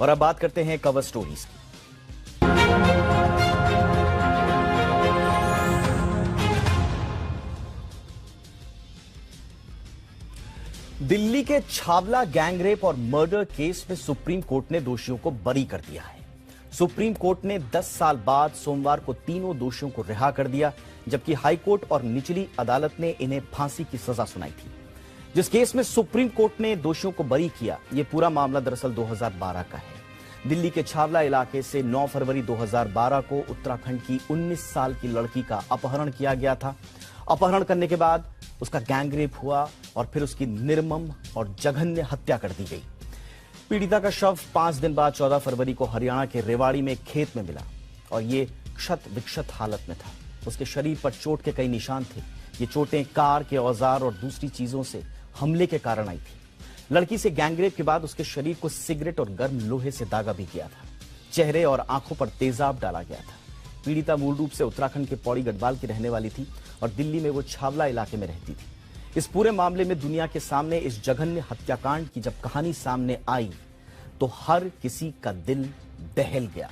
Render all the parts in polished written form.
और अब बात करते हैं कवर स्टोरीज की। दिल्ली के छावला गैंगरेप और मर्डर केस में सुप्रीम कोर्ट ने दोषियों को बरी कर दिया है। सुप्रीम कोर्ट ने 10 साल बाद सोमवार को तीनों दोषियों को रिहा कर दिया, जबकि हाईकोर्ट और निचली अदालत ने इन्हें फांसी की सजा सुनाई थी। जिस केस में सुप्रीम कोर्ट ने दोषियों को बरी किया, यह पूरा मामला दरअसल 2012 का है। दिल्ली के छावला इलाके से 9 फरवरी 2012 को उत्तराखंड की 19 साल की लड़की का अपहरण किया गया था। अपहरण करने के बाद उसका गैंगरेप हुआ और फिर उसकी निर्मम और जघन्य हत्या कर दी गई। पीड़िता का शव 5 दिन बाद 14 फरवरी को हरियाणा के रेवाड़ी में एक खेत में मिला और ये क्षत विक्षत हालत में था। उसके शरीर पर चोट के कई निशान थे। ये चोटें कार के औजार और दूसरी चीजों से हमले के कारण आई थी। लड़की से गैंगरेप के बाद उसके शरीर को सिगरेट और गर्म लोहे से दागा भी गया था। चेहरे और आंखों पर तेजाब डाला गया था। पीड़िता मूल रूप से उत्तराखंड के पौड़ी गढ़वाल की रहने वाली थी और दिल्ली में वो छावला इलाके में रहती थी। इस पूरे मामले में दुनिया के सामने इस जघन्य हत्याकांड की जब कहानी सामने आई तो हर किसी का दिल दहल गया।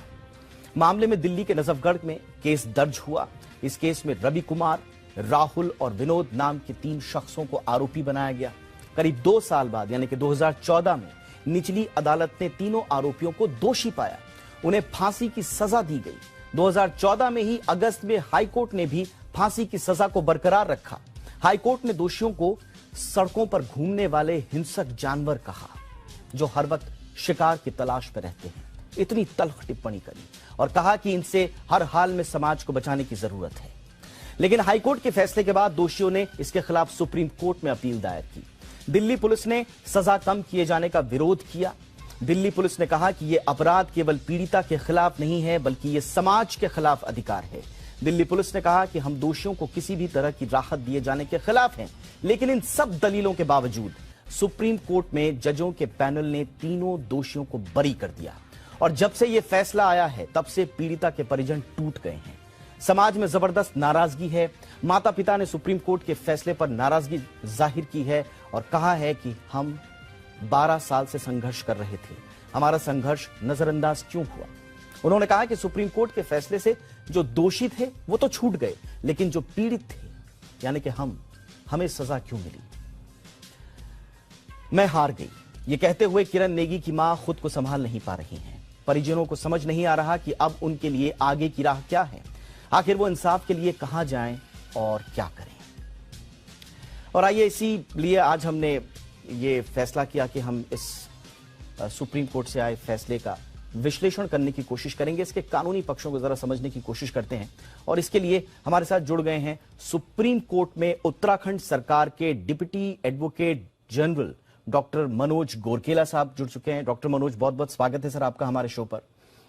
मामले में दिल्ली के नजफगढ़ में केस दर्ज हुआ। इस केस में रवि कुमार, राहुल और विनोद नाम के 3 शख्सों को आरोपी बनाया गया। करीब 2 साल बाद यानी कि 2014 में निचली अदालत ने तीनों आरोपियों को दोषी पाया। उन्हें फांसी की सजा दी गई। 2014 में ही अगस्त में हाईकोर्ट ने भी फांसी की सजा को बरकरार रखा। हाईकोर्ट ने दोषियों को सड़कों पर घूमने वाले हिंसक जानवर कहा, जो हर वक्त शिकार की तलाश में रहते हैं। इतनी तल्ख टिप्पणी करी और कहा कि इनसे हर हाल में समाज को बचाने की जरूरत है। लेकिन हाईकोर्ट के फैसले के बाद दोषियों ने इसके खिलाफ सुप्रीम कोर्ट में अपील दायर की। दिल्ली पुलिस ने सजा कम किए जाने का विरोध किया। दिल्ली पुलिस ने कहा कि यह अपराध केवल पीड़िता के खिलाफ नहीं है, बल्कि यह समाज के खिलाफ अधिकार है। दिल्ली पुलिस ने कहा कि हम दोषियों को किसी भी तरह की राहत दिए जाने के खिलाफ हैं, लेकिन इन सब दलीलों के बावजूद सुप्रीम कोर्ट में जजों के पैनल ने तीनों दोषियों को बरी कर दिया। और जब से यह फैसला आया है, तब से पीड़िता के परिजन टूट गए हैं। समाज में जबरदस्त नाराजगी है। माता पिता ने सुप्रीम कोर्ट के फैसले पर नाराजगी जाहिर की है और कहा है कि हम 12 साल से संघर्ष कर रहे थे, हमारा संघर्ष नजरअंदाज क्यों हुआ। उन्होंने कहा कि सुप्रीम कोर्ट के फैसले से जो दोषी थे वो तो छूट गए, लेकिन जो पीड़ित थे यानी कि हमें सजा क्यों मिली। मैं हार गई, ये कहते हुए किरण नेगी की मां खुद को संभाल नहीं पा रही हैं। परिजनों को समझ नहीं आ रहा कि अब उनके लिए आगे की राह क्या है। आखिर वो इंसाफ के लिए कहां जाएं और क्या करें। और आइए इसीलिए आज हमने ये फैसला किया कि हम इस सुप्रीम कोर्ट से आए फैसले का विश्लेषण करने की कोशिश करेंगे, इसके कानूनी पक्षों को जरा समझने की कोशिश करते हैं। और इसके लिए हमारे साथ जुड़ गए हैं सुप्रीम कोर्ट में उत्तराखंड सरकार के deputy advocate general doctor Manoj Gorkela साहब जुड़ चुके हैं। डॉक्टर मनोज, बहुत बहुत स्वागत है सर आपका हमारे शो पर।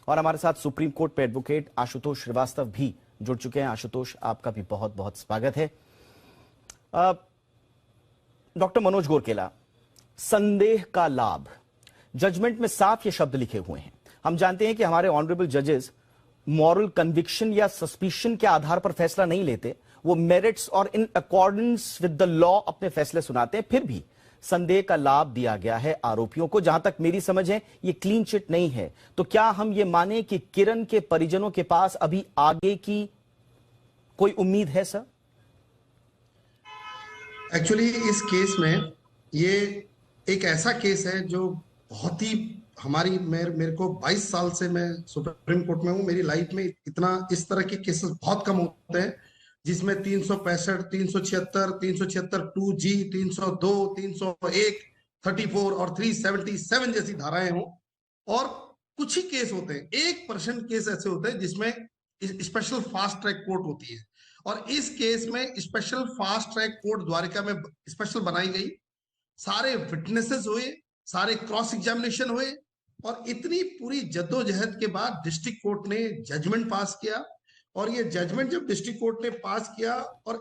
और हमारे साथ सुप्रीम कोर्ट पे एडवोकेट आशुतोष श्रीवास्तव भी जुड़ चुके हैं। आशुतोष, आपका भी बहुत बहुत स्वागत है। डॉक्टर मनोज गोरकेला, संदेह का लाभ, जजमेंट में साफ ये शब्द लिखे हुए हैं। हम जानते हैं कि हमारे ऑनरेबल जजेस मॉरल कन्विक्शन या सस्पिशन के आधार पर फैसला नहीं लेते, वो मेरिट्स और in accordance with the law अपने फैसले सुनाते हैं। फिर भी संदेह का लाभ दिया गया है आरोपियों को। जहां तक मेरी समझ है ये क्लीन चिट नहीं है। तो क्या हम ये माने कि किरण के परिजनों के पास अभी आगे की कोई उम्मीद है सर? एक्चुअली इस केस में ये एक ऐसा केस है जो बहुत ही मेरे को 22 साल से मैं सुप्रीम कोर्ट में हूं। मेरी लाइफ में इस तरह के केसेस बहुत कम होते हैं जिसमें 365, 376, 376 2G, 302, 301, 34 और 377 जैसी धाराएं हों। और कुछ ही केस होते हैं, 1% केस ऐसे होते हैं जिसमें स्पेशल फास्ट ट्रैक कोर्ट होती है। और इस केस में special fast track court Dwarka में स्पेशल बनाई गई। सारे विटनेसेस हुए, सारे क्रॉस एग्जामिनेशन हुए और इतनी पूरी जद्दोजहद के बाद डिस्ट्रिक्ट कोर्ट ने जजमेंट पास किया। और ये जजमेंट जब डिस्ट्रिक्ट कोर्ट ने पास किया और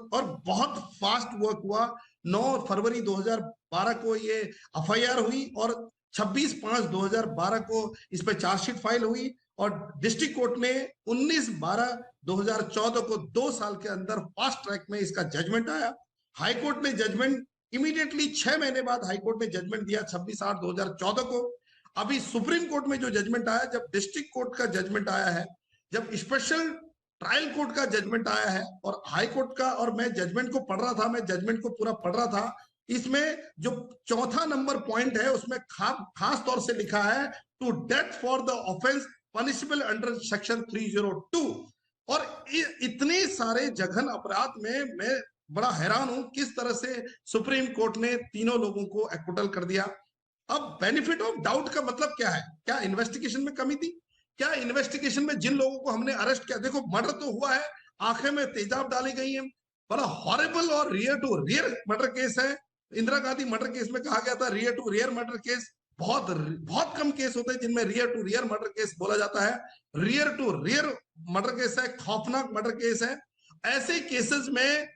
बहुत फास्ट वर्क हुआ। 9 फरवरी 2012 को ये एफआईआर हुई और 26/5/2012 को इस पर चार्जशीट फाइल हुई और डिस्ट्रिक्ट कोर्ट ने 19/12/2014 को 2 साल के अंदर फास्ट ट्रैक में इसका जजमेंट आया। हाईकोर्ट ने जजमेंट इमीडिएटली 6 महीने बाद हाईकोर्ट ने जजमेंट दिया 26/8/2014 को। अभी सुप्रीम कोर्ट में जो जजमेंट आया, जब डिस्ट्रिक्ट कोर्ट का जजमेंट आया है, जब स्पेशल ट्रायल कोर्ट का जजमेंट आया है और हाई कोर्ट का, और मैं जजमेंट को पढ़ रहा था, मैं जजमेंट को पूरा पढ़ रहा था, इसमें जो चौथा नंबर पॉइंट है उसमें खास तौर से लिखा है to death for the offence punishable under section 302। और इतने सारे जघन अपराध में मैं बड़ा हैरान हूं किस तरह से सुप्रीम कोर्ट ने तीनों लोगों को एक्विटल कर दिया। अब बेनिफिट ऑफ डाउट का मतलब क्या है? क्या इन्वेस्टिगेशन में कमी थी? क्या इन्वेस्टिगेशन में जिन लोगों को हमने अरेस्ट किया, देखो मर्डर तो हुआ है, आंखें में तेजाब डाली गई है, बड़ा हॉरिबल और rare to rare murder case है। इंदिरा गांधी मर्डर केस में कहा गया था rare to rare murder case, बहुत बहुत कम केस होते हैं जिनमें rare to rare murder case बोला जाता है। Rare to rare murder case है, खौफनाक मर्डर केस है। ऐसे केसेस में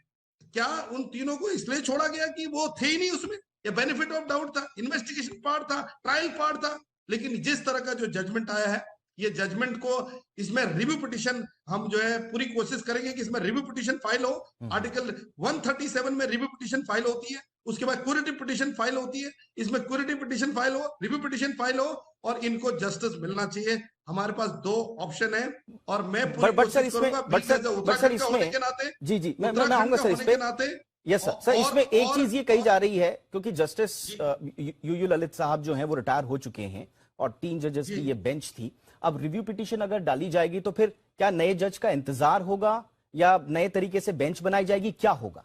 क्या उन तीनों को इसलिए छोड़ा गया कि वो थे ही नहीं उसमें? ये बेनिफिट ऑफ डाउट था, इन्वेस्टिगेशन पार्ट था, ट्रायल पार्ट था। लेकिन जिस तरह का जो जजमेंट आया है, ये जजमेंट को, इसमें रिव्यू पिटिशन हम जो है पूरी कोशिश करेंगे कि इसमें रिव्यू पिटिशन फाइल हो। आर्टिकल 137 में रिव्यू पिटिशन फाइल होती है, उसके बाद क्यूरेटिव पिटिशन फाइल होती है, इसमें क्यूरेटिव पिटिशन फाइल हो, रिव्यू पिटिशन फाइल हो, और इनको जस्टिस मिलना चाहिए। हमारे पास दो ऑप्शन है और मैं पूरी कोशिश करूंगा उत्तराखंड का होने के नाते। जी जी, मैं आऊंगा सर इस पे। Yes sir. सर इसमें एक चीज ये कही जा रही है, क्योंकि जस्टिस यूयू ललित साहब जो हैं वो रिटायर हो चुके हैं और 3 जजेस की ये बेंच थी। अब रिव्यू पिटीशन अगर डाली जाएगी तो फिर क्या नए जज का इंतजार होगा या नए तरीके से बेंच बनाई जाएगी, क्या होगा?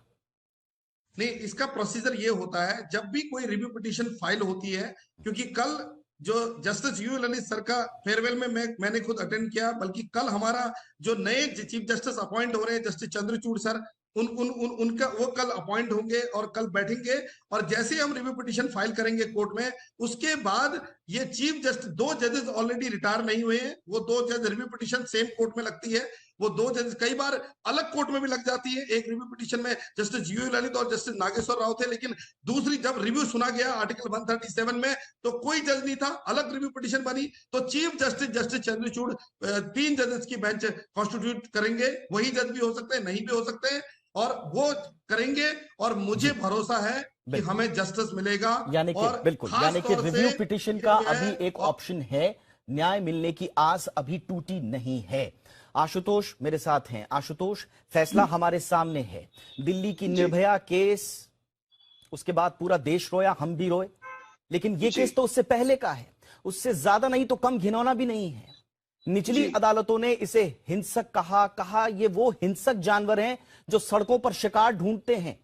नहीं, इसका प्रोसीजर ये होता है जब भी कोई रिव्यू पिटीशन फाइल होती है, क्योंकि कल जो जस्टिस यू ललित सर का फेयरवेल में मैंने खुद अटेंड किया, बल्कि कल हमारा जो नए चीफ जस्टिस अपॉइंट हो रहे हैं जस्टिस चंद्रचूड़ सर, उनका वो कल अपॉइंट होंगे और कल बैठेंगे। और जैसे हम रिव्यू पिटीशन फाइल करेंगे कोर्ट में, उसके बाद ये चीफ जस्टिस, 2 जजेस ऑलरेडी रिटायर नहीं हुए हैं, वो 2 जज रिव्यू पिटीशन सेम कोर्ट में लगती है, वो 2 जज कई बार अलग कोर्ट में भी लग जाती है। एक रिव्यू पिटीशन में जस्टिस यू ललित और जस्टिस नागेश्वर राव थे, लेकिन दूसरी जब रिव्यू सुना गया आर्टिकल 137 में, तो कोई जज नहीं था, अलग रिव्यू पिटीशन बनी। तो चीफ जस्टिस जस्टिस चंद्रचूड़ 3 जजेस की बेंच कॉन्स्टिट्यूट करेंगे। वही जज भी हो सकते हैं, नहीं भी हो सकते हैं, और वो करेंगे, और मुझे भरोसा है कि हमें जस्टिस मिलेगा। यानी कि बिल्कुल, यानी कि रिव्यू पिटीशन का अभी एक ऑप्शन है, न्याय मिलने की आस अभी टूटी नहीं है। आशुतोष मेरे साथ हैं। आशुतोष, फैसला हमारे सामने है, दिल्ली की निर्भया केस, उसके बाद पूरा देश रोया, हम भी रोए, लेकिन ये केस तो उससे पहले का है, उससे ज्यादा नहीं तो कम घिनौना भी नहीं है। निचली अदालतों ने इसे हिंसक कहा ये वो हिंसक जानवर हैं जो सड़कों पर शिकार ढूंढते हैं।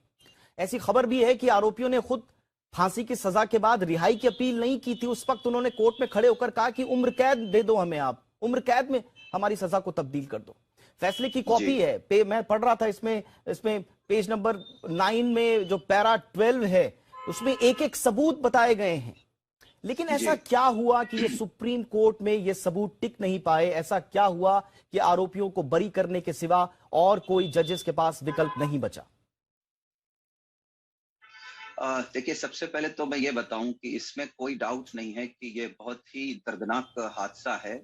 ऐसी खबर भी है कि आरोपियों ने खुद फांसी की सजा के बाद रिहाई की अपील नहीं की थी। उस वक्त उन्होंने कोर्ट में खड़े होकर कहा कि उम्र कैद दे दो हमें, आप उम्र कैद में हमारी सजा को तब्दील कर दो। फैसले की कॉपी है, मैं पढ़ रहा था, इसमें पेज नंबर 9 में जो पैरा 12 है उसमें एक एक सबूत बताए गए हैं। लेकिन ऐसा क्या हुआ कि ये सुप्रीम कोर्ट में ये सबूत टिक नहीं पाए? ऐसा क्या हुआ कि आरोपियों को बरी करने के सिवा और कोई जजेस के पास विकल्प नहीं बचा? देखिए, सबसे पहले तो मैं ये बताऊं कि इसमें कोई डाउट नहीं है कि ये बहुत ही दर्दनाक हादसा है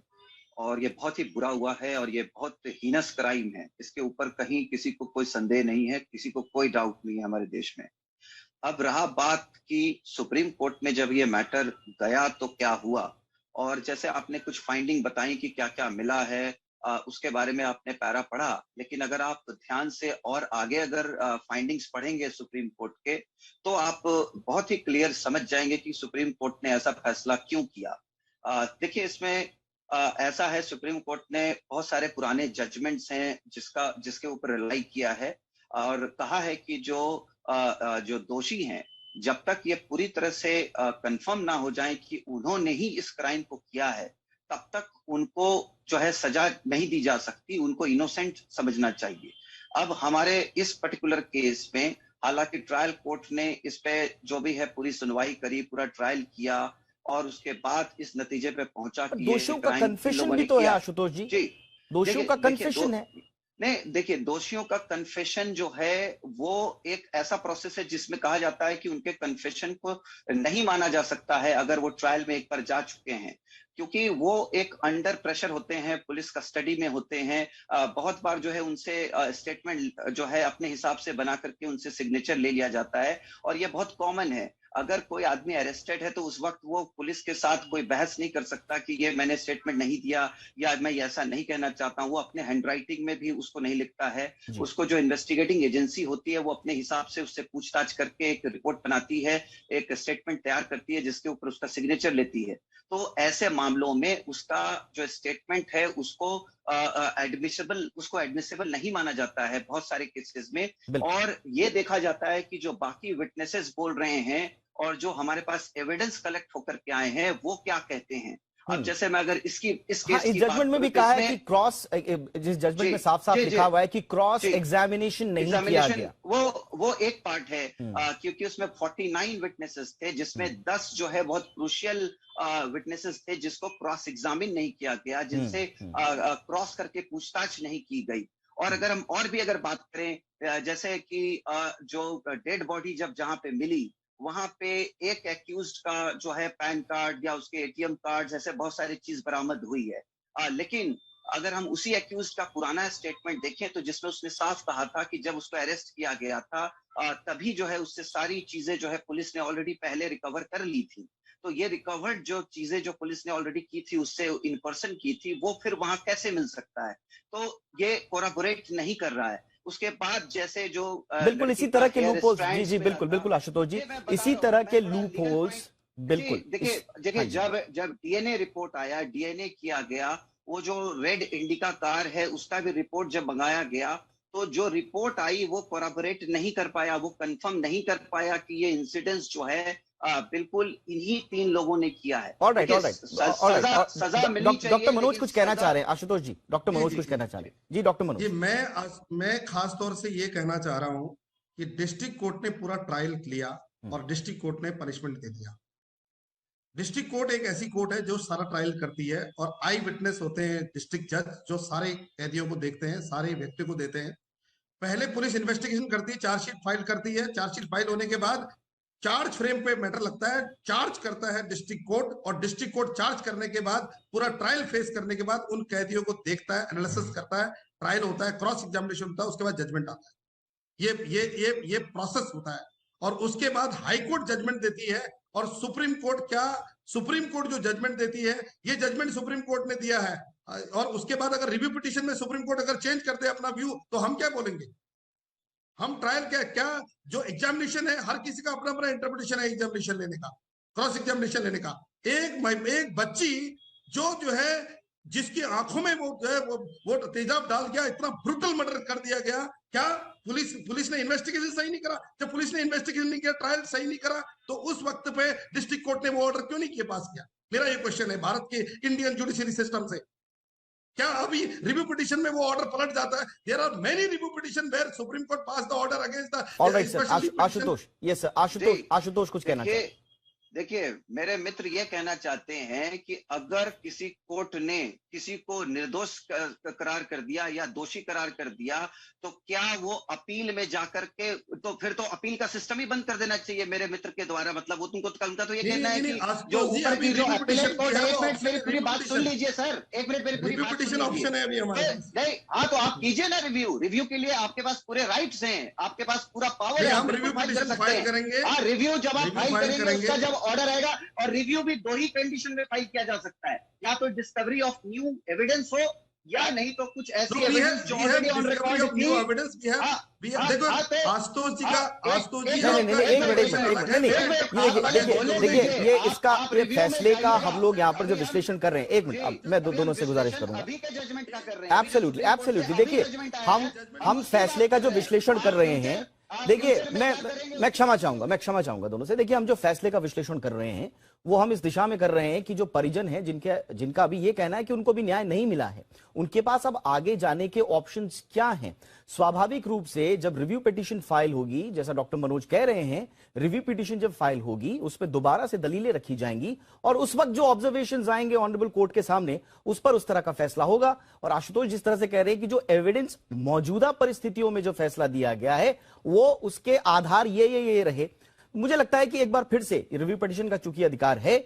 और ये बहुत ही बुरा हुआ है और ये बहुत हीनस क्राइम है। इसके ऊपर कहीं किसी को कोई संदेह नहीं है, किसी को कोई डाउट नहीं है हमारे देश में। अब रहा बात कि सुप्रीम कोर्ट में जब ये मैटर गया तो क्या हुआ, और जैसे आपने कुछ फाइंडिंग बताई कि क्या क्या मिला है, उसके बारे में आपने पैरा पढ़ा, लेकिन अगर आप ध्यान से और आगे अगर फाइंडिंग्स पढ़ेंगे सुप्रीम कोर्ट के, तो आप बहुत ही क्लियर समझ जाएंगे कि सुप्रीम कोर्ट ने ऐसा फैसला क्यों किया। देखिए, इसमें ऐसा है, सुप्रीम कोर्ट ने बहुत सारे पुराने जजमेंट्स हैं जिसके ऊपर रिलाई किया है और कहा है कि जो दोषी हैं, जब तक ये पूरी तरह से कंफर्म ना हो जाए कि उन्होंने ही इस क्राइम को किया है, तब तक उनको जो है सजा नहीं दी जा सकती, उनको इनोसेंट समझना चाहिए। अब हमारे इस पर्टिकुलर केस में हालांकि ट्रायल कोर्ट ने इस पे जो भी है पूरी सुनवाई करी, पूरा ट्रायल किया और उसके बाद इस नतीजे पे पहुंचा कि दोषियों का कन्फेशन भी तो है आशुतोष जी। दोषियों का कन्फेशन है। नहीं, देखिए, दोषियों का कन्फेशन जो है वो एक ऐसा प्रोसेस है जिसमें कहा जाता है कि उनके कन्फेशन को नहीं माना जा सकता है अगर वो ट्रायल में एक बार जा चुके हैं। क्योंकि वो एक अंडर प्रेशर होते हैं, पुलिस कस्टडी में होते हैं। बहुत बार जो है उनसे स्टेटमेंट जो है अपने हिसाब से बना करके उनसे सिग्नेचर ले लिया जाता है, और ये बहुत कॉमन है। अगर कोई आदमी अरेस्टेड है तो उस वक्त वो पुलिस के साथ कोई बहस नहीं कर सकता कि ये मैंने स्टेटमेंट नहीं दिया या मैं ऐसा नहीं कहना चाहता हूं। वो अपने हैंडराइटिंग में भी उसको नहीं लिखता है। उसको जो इन्वेस्टिगेटिंग एजेंसी होती है वो अपने हिसाब से उससे पूछताछ करके एक रिपोर्ट बनाती है, एक स्टेटमेंट तैयार करती है जिसके ऊपर उसका सिग्नेचर लेती है। तो ऐसे मामलों में उसका जो स्टेटमेंट है उसको एडमिसिबल नहीं माना जाता है बहुत सारे केसेस में। और ये देखा जाता है कि जो बाकी विटनेसेस बोल रहे हैं और जो हमारे पास एविडेंस कलेक्ट होकर के आए हैं वो क्या कहते हैं। अब जैसे मैं अगर इस केस की जजमेंट में भी कहा है कि क्रॉस, जिस जजमेंट में साफ साफ लिखा हुआ है कि क्रॉस एग्जामिनेशन नहीं किया गया, वो एक पार्ट है। क्योंकि उसमें 49 विटनेसेस थे जिसमें 10 जो है बहुत क्रूशियल विटनेसेस थे जिसको क्रॉस एग्जामिन नहीं किया गया, जिनसे क्रॉस करके पूछताछ नहीं की गई। और अगर हम और भी अगर बात करें, जैसे कि जो डेड बॉडी जब जहां पे मिली वहां पे एक एक्यूज्ड का जो है पैन कार्ड या उसके एटीएम कार्ड ऐसे बहुत सारी चीज बरामद हुई है। लेकिन अगर हम उसी एक्यूज्ड का पुराना स्टेटमेंट देखें तो जिसमें उसने साफ कहा था कि जब उसको अरेस्ट किया गया था तभी जो है उससे सारी चीजें जो है पुलिस ने ऑलरेडी पहले रिकवर कर ली थी। तो ये रिकवर्ड जो चीजें जो पुलिस ने ऑलरेडी की थी उससे इन पर्सन की थी, वो फिर वहां कैसे मिल सकता है? तो ये कोराबोरेट नहीं कर रहा है। उसके बाद जैसे जो बिल्कुल इसी तरह के लूप होल्स, जी जी बिल्कुल बिल्कुल आशुतोष जी, इसी तरह के लूप होल्स बिल्कुल। देखिए जब डीएनए रिपोर्ट आया, डीएनए किया गया, वो जो रेड इंडिका कार है उसका भी रिपोर्ट जब मंगाया गया तो जो रिपोर्ट आई वो कोराबोरेट नहीं कर पाया, वो कंफर्म नहीं कर पाया कि ये इंसिडेंस जो है बिल्कुल इन्हीं 3 लोगों ने किया है। ऑलराइट सजा मिलनी चाहिए। डॉक्टर मनोज कुछ कहना चाह रहे हैं, आशुतोष जी, डॉक्टर मनोज कुछ कहना चाह रहे हैं। जी डॉक्टर मनोज। मैं खास तौर से ये कहना चाह रहा हूं कि डिस्ट्रिक्ट कोर्ट ने पूरा ट्रायल किया और डिस्ट्रिक्ट कोर्ट ने पनिशमेंट दे दिया। डिस्ट्रिक्ट कोर्ट एक ऐसी कोर्ट है जो सारा ट्रायल करती है और आई विटनेस होते हैं डिस्ट्रिक्ट जज जो सारे कैदियों को देखते हैं, सारे व्यक्ति को देते हैं। पहले पुलिस इन्वेस्टिगेशन करती है, चार्जशीट फाइल करती है, चार्जशीट फाइल होने के बाद चार्ज फ्रेम पे मैटर लगता है, चार्ज करता है डिस्ट्रिक्ट कोर्ट और डिस्ट्रिक्ट कोर्ट चार्ज करने के बाद पूरा ट्रायल फेस करने के बाद उन कैदियों को देखता है, एनालिसिस करता है, ट्रायल होता है, क्रॉस एग्जामिनेशन होता है, उसके बाद जजमेंट आता है। ये प्रोसेस होता है और उसके बाद हाई कोर्ट जजमेंट देती है और सुप्रीम कोर्ट जो जजमेंट देती है, ये जजमेंट सुप्रीम कोर्ट ने दिया है और उसके बाद अगर रिव्यू पिटीशन में सुप्रीम कोर्ट अगर चेंज कर दे अपना व्यू तो हम क्या बोलेंगे? हम ट्रायल क्या जो एग्जामिनेशन है, हर किसी का अपना अपना इंटरप्रिटेशन है एग्जामिनेशन लेने का, क्रॉस एग्जामिनेशन लेने का। एक बच्ची जो है जिसकी आंखों में वो तेजाब डाल गया, इतना ब्रूटल मर्डर कर दिया गया, क्या पुलिस ने इन्वेस्टिगेशन सही नहीं करा? जब पुलिस ने इन्वेस्टिगेशन नहीं किया, ट्रायल सही नहीं करा, तो उस वक्त पे डिस्ट्रिक्ट कोर्ट ने वो ऑर्डर क्यों नहीं किया, पास किया? मेरा ये क्वेश्चन है भारत के इंडियन जुडिशरी सिस्टम से। क्या अभी रिव्यू पिटीशन में वो ऑर्डर पलट जाता है? There are many review petition where supreme court pass the order against the alright sir. Ashutosh, yes sir, Ashutosh कुछ कहना चाहिए। देखिए मेरे मित्र ये कहना चाहते हैं कि अगर किसी कोर्ट ने किसी को निर्दोष करार कर दिया या दोषी करार कर दिया तो क्या वो अपील में जाकर के, तो फिर तो अपील का सिस्टम ही बंद कर देना चाहिए मेरे मित्र के द्वारा। मतलब वो तुमको उनका तो ये कहना है कि जो ऊपर की जो अपीलेट कोर्ट है, एक मिनट मेरी पूरी बात सुन लीजिए सर, एक मिनट मेरी पूरी बात सुन ऑप्शन है अभी हमारे नहीं। हाँ तो आप कीजिए ना रिव्यू के लिए आपके पास पूरे राइट्स हैं, आपके पास पूरा पावर है, हम रिव्यू पिटीशन फाइल करेंगे। हाँ रिव्यू जब आप फाइल करेंगे उसका जब ऑर्डर आएगा, और रिव्यू भी 2 ही कंडीशन में फाइल किया जा सकता है, या तो डिस्कवरी ऑफ न्यू एविडेंस हो या नहीं तो कुछ ऐसी एविडेंस जो ऑलरेडी ऑन रिकॉर्ड थी। एविडेंस भी है। देखो आशुतोष जी देखिए ये इसका फैसले का हम लोग यहाँ पर जो विश्लेषण कर रहे हैं, एक मिनट मैं दोनों से गुजारिश करूंगा। एब्सोल्युटली देखिए हम फैसले का जो विश्लेषण कर रहे हैं, देखिए मैं क्षमा चाहूंगा दोनों से। देखिए हम जो फैसले का विश्लेषण कर रहे हैं वो हम इस दिशा में कर रहे हैं कि जो परिजन हैं जिनका अभी ये कहना है कि उनको भी न्याय नहीं मिला है, उनके पास अब आगे जाने के ऑप्शंस क्या हैं। स्वाभाविक रूप से जब रिव्यू पिटीशन फाइल होगी, जैसा डॉक्टर मनोज कह रहे हैं, रिव्यू पिटीशन जब फाइल होगी उस पर दोबारा से दलीलें रखी जाएंगी और उस वक्त जो ऑब्जर्वेशंस आएंगे ऑनरेबल कोर्ट के सामने उस पर उस तरह का फैसला होगा। और आशुतोष जिस तरह से कह रहे हैं कि जो एविडेंस मौजूदा परिस्थितियों में जो फैसला दिया गया है वो उसके आधार ये रहे, मुझे लगता है कि एक बार फिर से रिव्यू पिटीशन का चूंकि अधिकार है,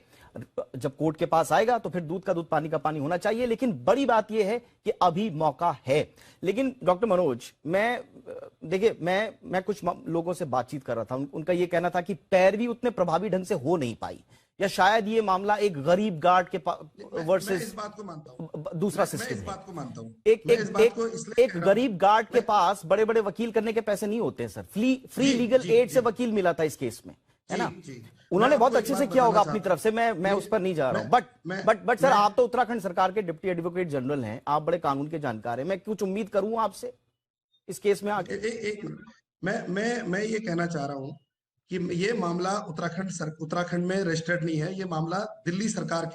जब कोर्ट के पास आएगा तो फिर दूध का दूध पानी का पानी होना चाहिए। लेकिन बड़ी बात यह है कि अभी मौका है। लेकिन डॉक्टर मनोज, देखिए मैं कुछ लोगों से बातचीत कर रहा था, उनका यह कहना था कि पैरवी उतने प्रभावी ढंग से हो नहीं पाई, या शायद ये मामला एक गरीब गार्ड के वर्सेस इस बात को मानता हूं, दूसरा सिस्टम इस बात को मानता हूं। एक गरीब गार्ड के पास बड़े बड़े वकील करने के पैसे नहीं होते हैं सर। फ्री लीगल एड से वकील मिला था इस केस में, है ना? उन्होंने बहुत अच्छे से किया होगा अपनी तरफ से, मैं उस पर नहीं जा रहा हूं। बट सर, आप तो उत्तराखंड सरकार के डिप्टी एडवोकेट जनरल हैं, आप बड़े कानून के जानकार हैं, मैं कुछ उम्मीद करूं आपसे इस केस में आगे? एक मैं ये कहना चाह रहा हूं कि ये मामला उत्तराखंड में रजिस्टर्ड नहीं है, ये मामला दिल्ली सरकार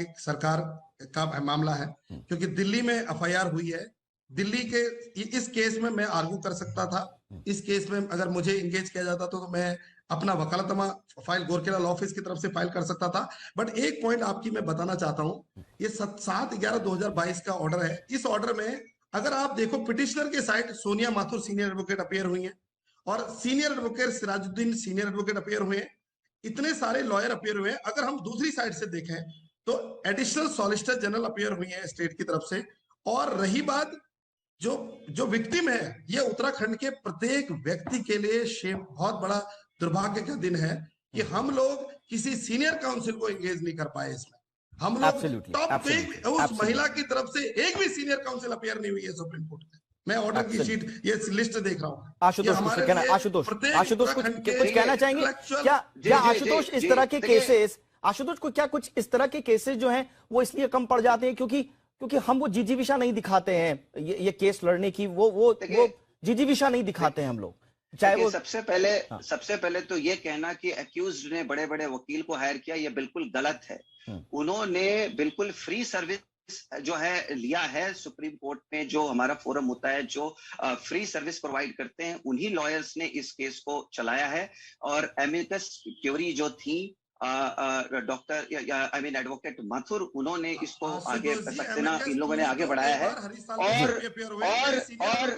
का मामला है, क्योंकि दिल्ली में एफआईआर हुई है। दिल्ली के इस केस में मैं आर्गू कर सकता था। इस केस में अगर मुझे इंगेज किया जाता तो मैं अपना वकालतनामा फाइल गोरखेलाल ऑफिस की तरफ से फाइल कर सकता था। बट एक पॉइंट आपकी मैं बताना चाहता हूं, ये 7/11/2022 का ऑर्डर है। इस ऑर्डर में अगर आप देखो, पिटिशनर के side Sonia Mathur senior advocate appear हुई हैं, और senior advocate Sirajuddin senior advocate appear हुए हैं, इतने सारे लॉयर अपीयर हुए हैं। अगर हम दूसरी साइड से देखें तो एडिशनल सॉलिसिटर जनरल अपीयर हुई है स्टेट की तरफ से। और रही बात जो विक्टिम है, ये उत्तराखंड के प्रत्येक व्यक्ति के लिए बहुत बड़ा दुर्भाग्य का दिन है कि हम लोग किसी सीनियर काउंसिल को एंगेज नहीं कर पाए इसमें। हम लोग टॉप उस महिला की तरफ से एक भी सीनियर काउंसिल अपीयर नहीं हुई है सुप्रीम कोर्ट में। मैं ऑर्डर की शीट, ये लिस्ट देख रहा हूँ। आशुतोष कुछ कहना चाहेंगे क्या? आशुतोष, इस तरह के केसेस, आशुतोष को क्या कुछ इस तरह के केसेस जो हैं वो इसलिए कम पड़ जाते हैं क्योंकि हम वो जिजीविषा नहीं दिखाते हैं ये केस लड़ने की, वो जिजीविषा नहीं दिखाते हैं हम लोग, चाहे वो। सबसे पहले तो ये कहना कि अक्यूज्ड ने बड़े बड़े वकील को हायर किया, ये बिल्कुल गलत है। उन्होंने बिल्कुल फ्री सर्विस जो है लिया है। सुप्रीम कोर्ट में जो हमारा फोरम होता है, जो फ्री सर्विस प्रोवाइड करते हैं, उन्हीं लॉयर्स ने इस केस को चलाया है। और एमिकस क्यूरी जो थी डॉक्टर एडवोकेट माथुर, उन्होंने इसको आगे सक्सेना इन लोगों ने आगे बढ़ाया है। और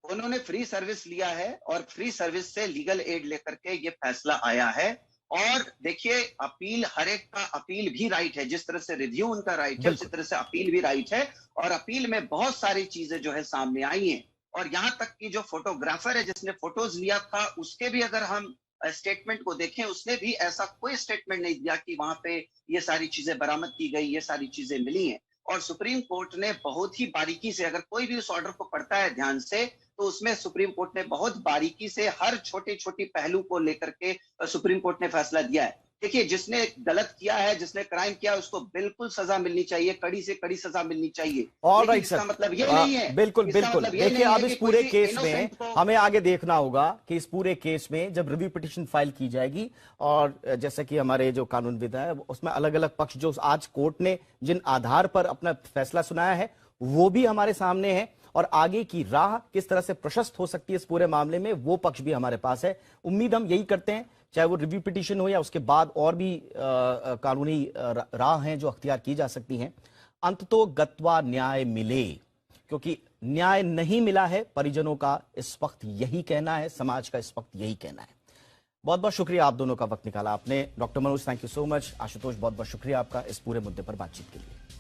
उन्होंने फ्री सर्विस लिया है और फ्री सर्विस से लीगल एड लेकर के ये फैसला आया है। और देखिए, अपील, हर एक का अपील भी राइट है, जिस तरह से रिव्यू उनका राइट है उसी तरह से अपील भी राइट है। और अपील में बहुत सारी चीजें जो है सामने आई हैं। और यहाँ तक कि जो फोटोग्राफर है जिसने फोटोज लिया था, उसके भी अगर हम स्टेटमेंट को देखें, उसने भी ऐसा कोई स्टेटमेंट नहीं दिया कि वहां पे ये सारी चीजें बरामद की गई, ये सारी चीजें मिली हैं। और सुप्रीम कोर्ट ने बहुत ही बारीकी से, अगर कोई भी उस ऑर्डर को पढ़ता है ध्यान से, तो उसमें सुप्रीम कोर्ट ने बहुत बारीकी से हर छोटे छोटे पहलू को लेकर के सुप्रीम कोर्ट ने फैसला दिया है। देखिए, जिसने गलत किया है, जिसने क्राइम किया, उसको बिल्कुल सजा मिलनी चाहिए, कड़ी से कड़ी सजा मिलनी चाहिए। ऑलराइट सर, इसका मतलब ये नहीं है, बिल्कुल। देखिए, अब इस पूरे केस में हमें आगे देखना होगा कि इस पूरे केस में जब रिव्यू पिटीशन फाइल की जाएगी, और जैसा कि हमारे जो कानूनविद है उसमें अलग अलग पक्ष जो आज कोर्ट ने जिन आधार पर अपना फैसला सुनाया है वो भी हमारे सामने है, और आगे की राह किस तरह से प्रशस्त हो सकती है इस पूरे मामले में, वो पक्ष भी हमारे पास है। उम्मीद हम यही करते हैं, चाहे वो रिव्यू पिटीशन हो या उसके बाद और भी कानूनी राह हैं जो अख्तियार की जा सकती हैं। अंततो गत्वा न्याय मिले, क्योंकि न्याय नहीं मिला है परिजनों का इस वक्त यही कहना है, समाज का इस वक्त यही कहना है। बहुत बहुत शुक्रिया आप दोनों का वक्त निकाला आपने। Doctor Manoj, thank you so much. Ashutosh, बहुत बहुत शुक्रिया आपका इस पूरे मुद्दे पर बातचीत के लिए।